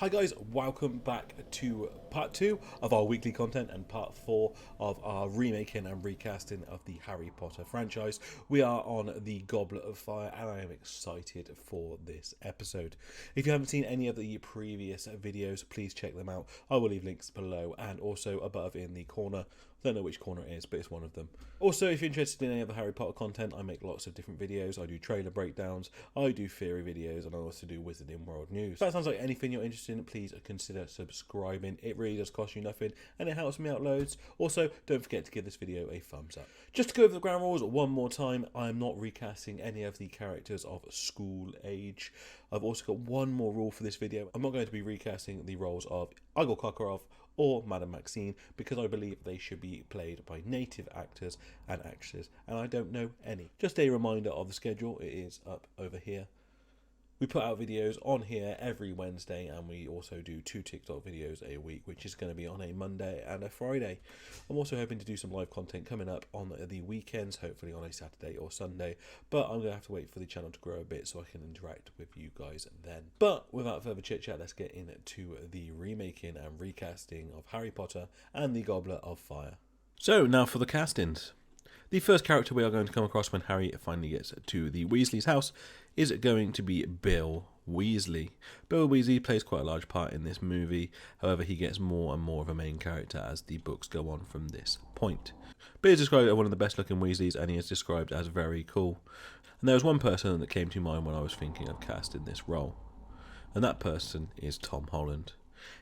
Hi guys, welcome back to part 2 of our weekly content and part 4 of our remaking and recasting of the Harry Potter franchise. We are on the Goblet of Fire and I am excited for this episode. If you haven't seen any of the previous videos, please check them out. I will leave links below and also above in the corner. I don't know which corner it is, but it's one of them. Also, if you're interested in any other Harry Potter content, I make lots of different videos. I do trailer breakdowns, I do theory videos, and I also do Wizarding World News. If that sounds like anything you're interested in, please consider subscribing. It really does cost you nothing, and it helps me out loads. Also, don't forget to give this video a thumbs up. Just to go over the ground rules one more time, I am not recasting any of the characters of school age. I've also got one more rule for this video. I'm not going to be recasting the roles of Igor Karkaroff or Madame Maxine because I believe they should be played by native actors and actresses, and I don't know any. Just a reminder of the schedule, it is up over here. We put out videos on here every Wednesday, and we also do 2 TikTok videos a week, which is going to be on a Monday and a Friday. I'm also hoping to do some live content coming up on the weekends, hopefully on a Saturday or Sunday, but I'm going to have to wait for the channel to grow a bit so I can interact with you guys then. But without further chit chat, let's get into the remaking and recasting of Harry Potter and the Goblet of Fire. So now for the castings. The first character we are going to come across when Harry finally gets to the Weasley's house is going to be Bill Weasley. Bill Weasley plays quite a large part in this movie, however he gets more and more of a main character as the books go on from this point. Bill is described as one of the best looking Weasleys and he is described as very cool. And there was one person that came to mind when I was thinking of casting this role, and that person is Tom Holland.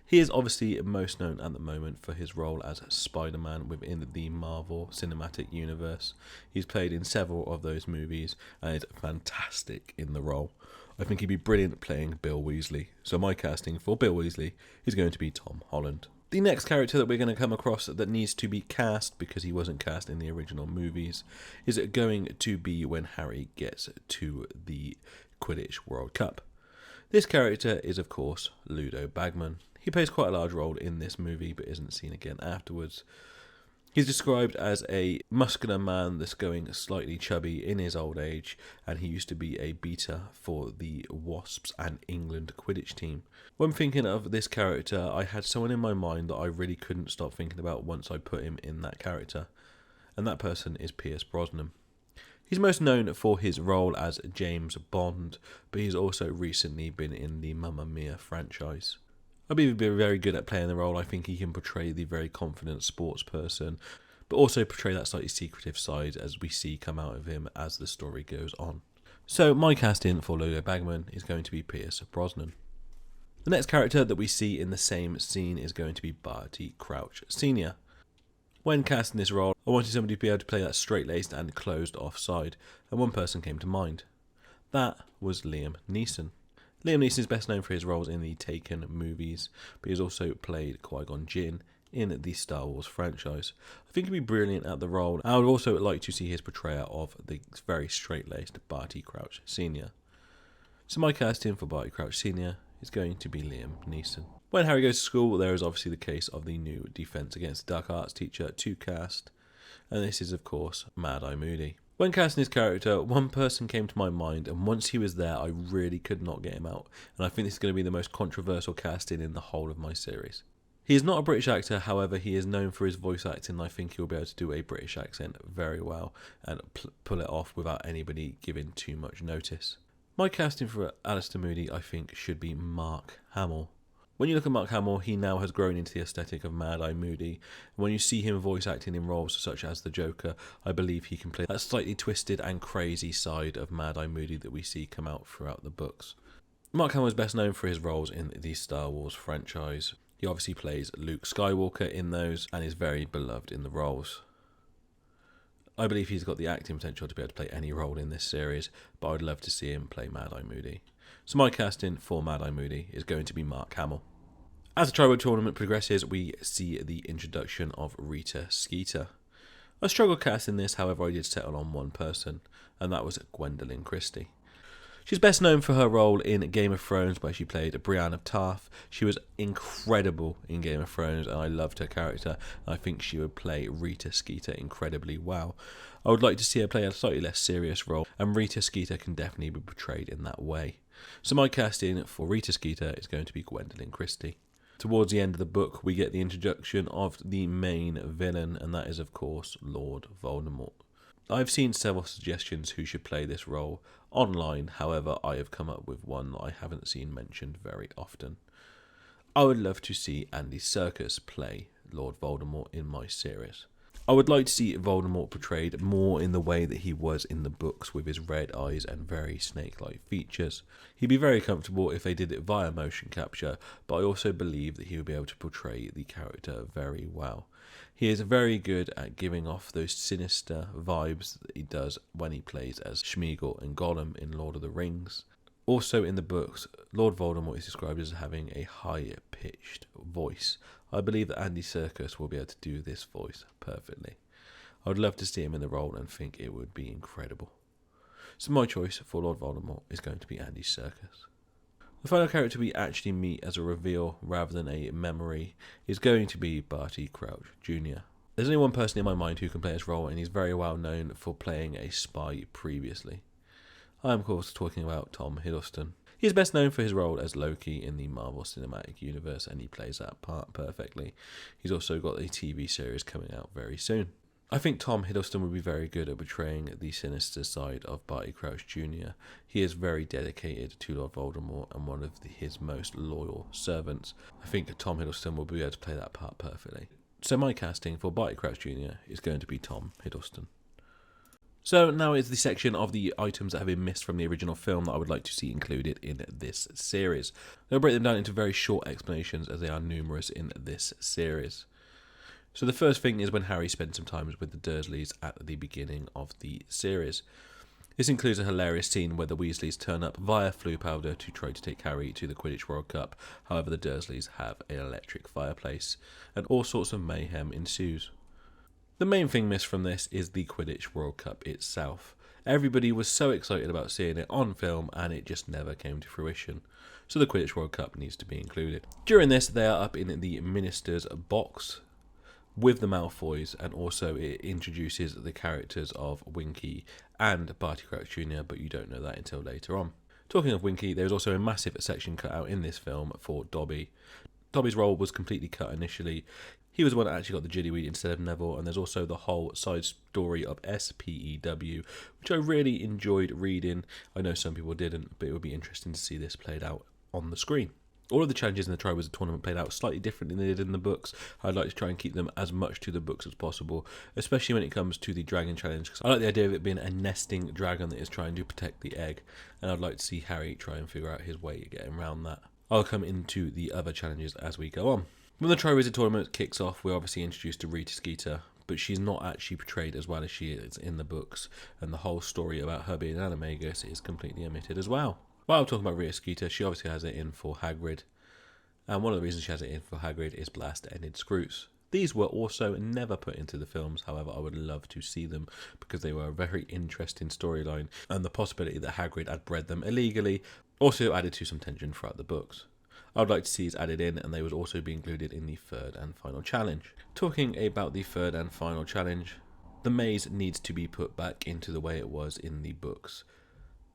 He is obviously most known at the moment for his role as Spider-Man within the Marvel Cinematic Universe. He's played in several of those movies and is fantastic in the role. I think he'd be brilliant playing Bill Weasley. So my casting for Bill Weasley is going to be Tom Holland. The next character that we're going to come across that needs to be cast, because he wasn't cast in the original movies, is going to be when Harry gets to the Quidditch World Cup. This character is, of course, Ludo Bagman. He plays quite a large role in this movie, but isn't seen again afterwards. He's described as a muscular man that's going slightly chubby in his old age, and he used to be a beater for the Wasps and England Quidditch team. When thinking of this character, I had someone in my mind that I really couldn't stop thinking about once I put him in that character, and that person is Pierce Brosnan. He's most known for his role as James Bond, but he's also recently been in the Mamma Mia franchise. I believe he'd be very good at playing the role. I think he can portray the very confident sports person, but also portray that slightly secretive side as we see come out of him as the story goes on. So my casting for Ludo Bagman is going to be Pierce Brosnan. The next character that we see in the same scene is going to be Barty Crouch Sr. When casting this role, I wanted somebody to be able to play that straight-laced and closed-off side, and one person came to mind. That was Liam Neeson. Liam Neeson is best known for his roles in the Taken movies, but he's also played Qui-Gon Jinn in the Star Wars franchise. I think he'd be brilliant at the role. I would also like to see his portrayal of the very straight-laced Barty Crouch Sr. So my casting for Barty Crouch Sr. is going to be Liam Neeson. When Harry goes to school, there is obviously the case of the new Defense Against the Dark Arts teacher to cast, and this is of course Mad-Eye Moody. When casting his character, one person came to my mind, and once he was there I really could not get him out, and I think this is going to be the most controversial casting in the whole of my series. He is not a British actor, however he is known for his voice acting, and I think he'll be able to do a British accent very well and pull it off without anybody giving too much notice. My casting for Alistair Moody I think should be Mark Hamill. When you look at Mark Hamill, he now has grown into the aesthetic of Mad-Eye Moody. And when you see him voice acting in roles such as the Joker, I believe he can play that slightly twisted and crazy side of Mad-Eye Moody that we see come out throughout the books. Mark Hamill is best known for his roles in the Star Wars franchise. He obviously plays Luke Skywalker in those and is very beloved in the roles. I believe he's got the acting potential to be able to play any role in this series, but I'd love to see him play Mad-Eye Moody. So my casting for Mad-Eye Moody is going to be Mark Hamill. As the Triword Tournament progresses, we see the introduction of Rita Skeeter. I struggled casting this, however I did settle on one person, and that was Gwendolyn Christie. She's best known for her role in Game of Thrones, where she played Brienne of Tarth. She was incredible in Game of Thrones, and I loved her character. I think she would play Rita Skeeter incredibly well. I would like to see her play a slightly less serious role, and Rita Skeeter can definitely be portrayed in that way. So my casting for Rita Skeeter is going to be Gwendolyn Christie. Towards the end of the book, we get the introduction of the main villain, and that is, of course, Lord Voldemort. I've seen several suggestions who should play this role online, however, I have come up with one that I haven't seen mentioned very often. I would love to see Andy Serkis play Lord Voldemort in my series. I would like to see Voldemort portrayed more in the way that he was in the books, with his red eyes and very snake-like features. He'd be very comfortable if they did it via motion capture, but I also believe that he would be able to portray the character very well. He is very good at giving off those sinister vibes that he does when he plays as Sméagol and Gollum in Lord of the Rings. Also in the books, Lord Voldemort is described as having a high-pitched voice. I believe that Andy Serkis will be able to do this voice perfectly. I would love to see him in the role and think it would be incredible. So my choice for Lord Voldemort is going to be Andy Serkis. The final character we actually meet as a reveal rather than a memory is going to be Barty Crouch Jr. There's only one person in my mind who can play this role, and he's very well known for playing a spy previously. I am of course talking about Tom Hiddleston. He is best known for his role as Loki in the Marvel Cinematic Universe, and he plays that part perfectly. He's also got a TV series coming out very soon. I think Tom Hiddleston would be very good at portraying the sinister side of Barty Crouch Jr. He is very dedicated to Lord Voldemort and one of his most loyal servants. I think Tom Hiddleston will be able to play that part perfectly. So my casting for Barty Crouch Jr. is going to be Tom Hiddleston. So now is the section of the items that have been missed from the original film that I would like to see included in this series. I'll break them down into very short explanations as they are numerous in this series. So the first thing is when Harry spends some time with the Dursleys at the beginning of the series. This includes a hilarious scene where the Weasleys turn up via Floo powder to try to take Harry to the Quidditch World Cup. However, the Dursleys have an electric fireplace, and all sorts of mayhem ensues. The main thing missed from this is the Quidditch World Cup itself. Everybody was so excited about seeing it on film, and it just never came to fruition. So the Quidditch World Cup needs to be included. During this, they are up in the Minister's box with the Malfoys, and also it introduces the characters of Winky and Barty Crouch Jr., but you don't know that until later on. Talking of Winky, there's also a massive section cut out in this film for Dobby. Dobby's role was completely cut initially. He was the one that actually got the Jillyweed instead of Neville, and there's also the whole side story of SPEW, which I really enjoyed reading. I know some people didn't, but it would be interesting to see this played out on the screen. All of the challenges in the Triwizard Tournament played out slightly different than they did in the books. I'd like to try and keep them as much to the books as possible, especially when it comes to the Dragon Challenge, because I like the idea of it being a nesting dragon that is trying to protect the egg, and I'd like to see Harry try and figure out his way of getting around that. I'll come into the other challenges as we go on. When the Triwizard Tournament kicks off, we're obviously introduced to Rita Skeeter, but she's not actually portrayed as well as she is in the books, and the whole story about her being an animagus is completely omitted as well. While I'm talking about Rita Skeeter, she obviously has it in for Hagrid, and one of the reasons she has it in for Hagrid is blast-ended screws. These were also never put into the films, however I would love to see them because they were a very interesting storyline, and the possibility that Hagrid had bred them illegally also added to some tension throughout the books. I would like to see these added in, and they would also be included in the third and final challenge. Talking about the third and final challenge, the maze needs to be put back into the way it was in the books.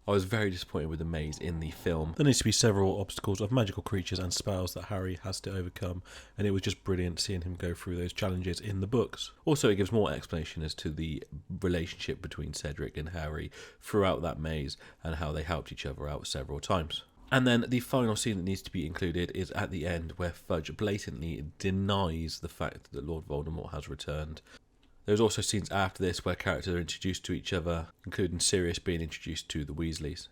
I was very disappointed with the maze in the film. There needs to be several obstacles of magical creatures and spells that Harry has to overcome, and it was just brilliant seeing him go through those challenges in the books. Also, it gives more explanation as to the relationship between Cedric and Harry throughout that maze and how they helped each other out several times. And then the final scene that needs to be included is at the end, where Fudge blatantly denies the fact that Lord Voldemort has returned. There's also scenes after this where characters are introduced to each other, including Sirius being introduced to the Weasleys.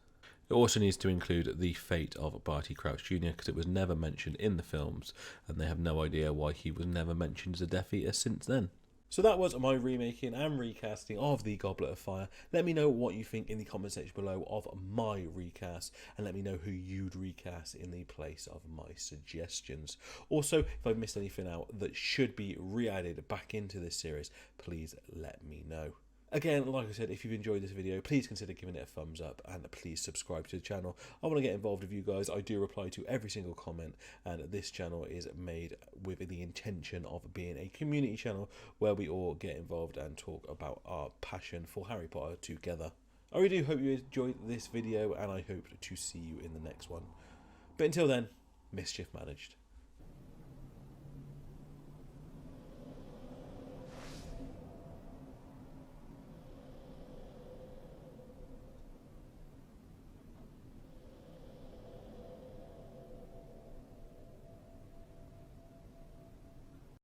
It also needs to include the fate of Barty Crouch Jr. because it was never mentioned in the films, and they have no idea why he was never mentioned as a Death Eater since then. So that was my remaking and recasting of the Goblet of Fire. Let me know what you think in the comment section below of my recast, and let me know who you'd recast in the place of my suggestions. Also, if I've missed anything out that should be re-added back into this series, please let me know. Again, like I said, if you've enjoyed this video, please consider giving it a thumbs up and please subscribe to the channel. I want to get involved with you guys. I do reply to every single comment, and this channel is made with the intention of being a community channel where we all get involved and talk about our passion for Harry Potter together. I really do hope you enjoyed this video, and I hope to see you in the next one. But until then, mischief managed.